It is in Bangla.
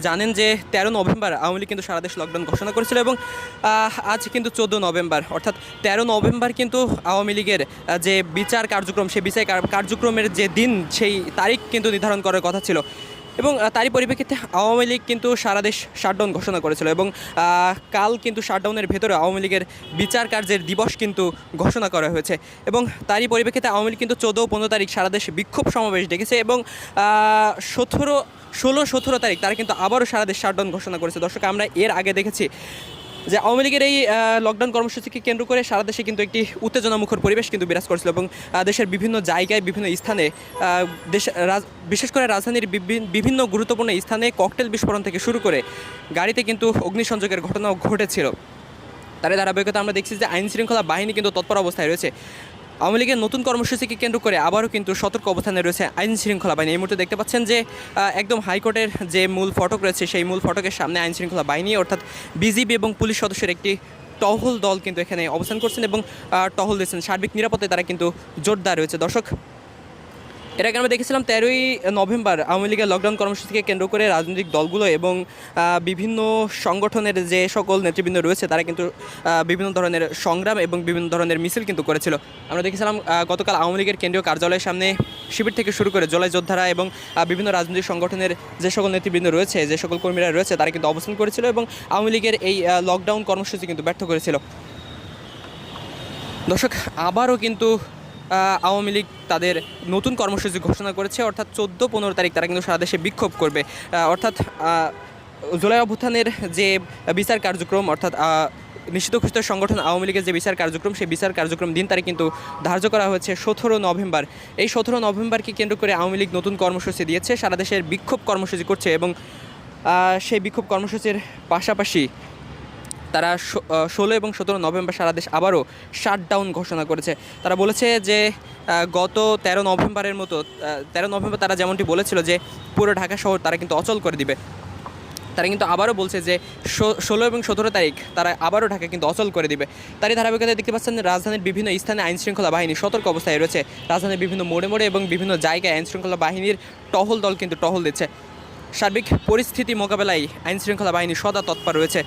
জানেন যে ১৩ নভেম্বর আওয়ামী লীগ কিন্তু সারা দেশ লকডাউন ঘোষণা করেছিল এবং আজ কিন্তু ১৪ নভেম্বর, অর্থাৎ ১৩ নভেম্বর কিন্তু আওয়ামী লীগের যে বিচার কার্যক্রম, সেই বিচার কার্যক্রমের যে দিন, সেই তারিখ কিন্তু নির্ধারণ করার কথা ছিল এবং তারই পরিপ্রেক্ষিতে আওয়ামী লীগ কিন্তু সারা দেশ শাটডাউন ঘোষণা করেছিল এবং কাল কিন্তু শাটডাউনের ভেতরে আওয়ামী লীগের বিচার কার্যের দিবস কিন্তু ঘোষণা করা হয়েছে এবং তারই পরিপ্রেক্ষিতে আওয়ামী লীগ কিন্তু ১৪ ও ১৫ তারিখ সারা দেশে বিক্ষোভ সমাবেশ ডেকেছে এবং ১৬-১৭ তারিখ তারা কিন্তু আবারও সারা দেশ শাটডাউন ঘোষণা করেছে। দর্শক, আমরা এর আগে দেখেছি যে আওয়ামী লীগের এই লকডাউন কর্মসূচিকে কেন্দ্র করে সারা দেশে কিন্তু একটি উত্তেজনামুখর পরিবেশ কিন্তু বিরাজ করছিল এবং দেশের বিভিন্ন জায়গায়, বিভিন্ন স্থানে, বিশেষ করে রাজধানীর বিভিন্ন গুরুত্বপূর্ণ স্থানে ককটেল বিস্ফোরণ থেকে শুরু করে গাড়িতে কিন্তু অগ্নিসংযোগের ঘটনাও ঘটেছিল। তার ধারাবাহিকতা আমরা দেখছি যে আইনশৃঙ্খলা বাহিনী কিন্তু তৎপর অবস্থায় রয়েছে। আওয়ামী লীগের নতুন কর্মসূচিকে কেন্দ্র করে আবারও কিন্তু সতর্ক অবস্থানে রয়েছে আইনশৃঙ্খলা বাহিনী। এই মুহূর্তে দেখতে পাচ্ছেন যে একদম হাইকোর্টের যে মূল ফটক রয়েছে, সেই মূল ফটকের সামনে আইনশৃঙ্খলা বাহিনী অর্থাৎ বিজিবি এবং পুলিশ সদস্যের একটি টহল দল কিন্তু এখানে অবস্থান করছেন এবং টহল দিচ্ছেন। সার্বিক নিরাপত্তায় তারা কিন্তু জোরদার রয়েছে। দর্শক, এর আগে আমরা দেখেছিলাম ১৩ই নভেম্বর আওয়ামী লীগের লকডাউন কর্মসূচিকে কেন্দ্র করে রাজনৈতিক দলগুলো এবং বিভিন্ন সংগঠনের যে সকল নেতৃবৃন্দ রয়েছে তারা কিন্তু বিভিন্ন ধরনের সংগ্রাম এবং বিভিন্ন ধরনের মিছিল কিন্তু করেছিল। আমরা দেখেছিলাম গতকাল আওয়ামী লীগের কেন্দ্রীয় কার্যালয়ের সামনে শিবির থেকে শুরু করে জুলাই যোদ্ধারা এবং বিভিন্ন রাজনৈতিক সংগঠনের যে সকল নেতৃবৃন্দ রয়েছে, যে সকল কর্মীরা রয়েছে তারা কিন্তু অবস্থান করেছিল এবং আওয়ামী লীগের এই লকডাউন কর্মসূচি কিন্তু ব্যর্থ করেছিল। দর্শক, আবারও কিন্তু আওয়ামী লীগ তাদের নতুন কর্মসূচি ঘোষণা করেছে, অর্থাৎ ১৪-১৫ তারিখ তারা কিন্তু সারা দেশে বিক্ষোভ করবে। অর্থাৎ জুলাই অভ্যুত্থানের যে বিচার কার্যক্রম, অর্থাৎ নিষিদ্ধ ঘোষিত সংগঠন আওয়ামী লীগের যে বিচার কার্যক্রম, সেই বিচার কার্যক্রম দিন তারিখ কিন্তু ধার্য করা হয়েছে ১৭ নভেম্বর। এই ১৭ নভেম্বরকে কেন্দ্র করে আওয়ামী লীগ নতুন কর্মসূচি দিয়েছে, সারা দেশের বিক্ষোভ কর্মসূচি করছে এবং সেই বিক্ষোভ কর্মসূচির পাশাপাশি তারা ১৬ এবং ১৭ নভেম্বর সারা দেশ আবারও শাটডাউন ঘোষণা করেছে। তারা বলেছে যে গত ১৩ নভেম্বরের মতো ১৩ নভেম্বর তারা যেমনটি বলেছিল যে পুরো ঢাকা শহর তারা কিন্তু অচল করে দিবে, তারা কিন্তু আবারও বলছে যে ১৬ এবং ১৭ তারিখ তারা আবারও ঢাকা কিন্তু অচল করে দিবে। তারই ধারাবাহিকতায় দেখতে পাচ্ছেন রাজধানীর বিভিন্ন স্থানে আইনশৃঙ্খলা বাহিনী সতর্ক অবস্থায় রয়েছে। রাজধানীর বিভিন্ন মোড়ে মোড়ে এবং বিভিন্ন জায়গায় আইনশৃঙ্খলা বাহিনীর টহল দল কিন্তু টহল দিচ্ছে। সার্বিক পরিস্থিতি মোকাবেলায় আইনশৃঙ্খলা বাহিনী সদা তৎপর রয়েছে।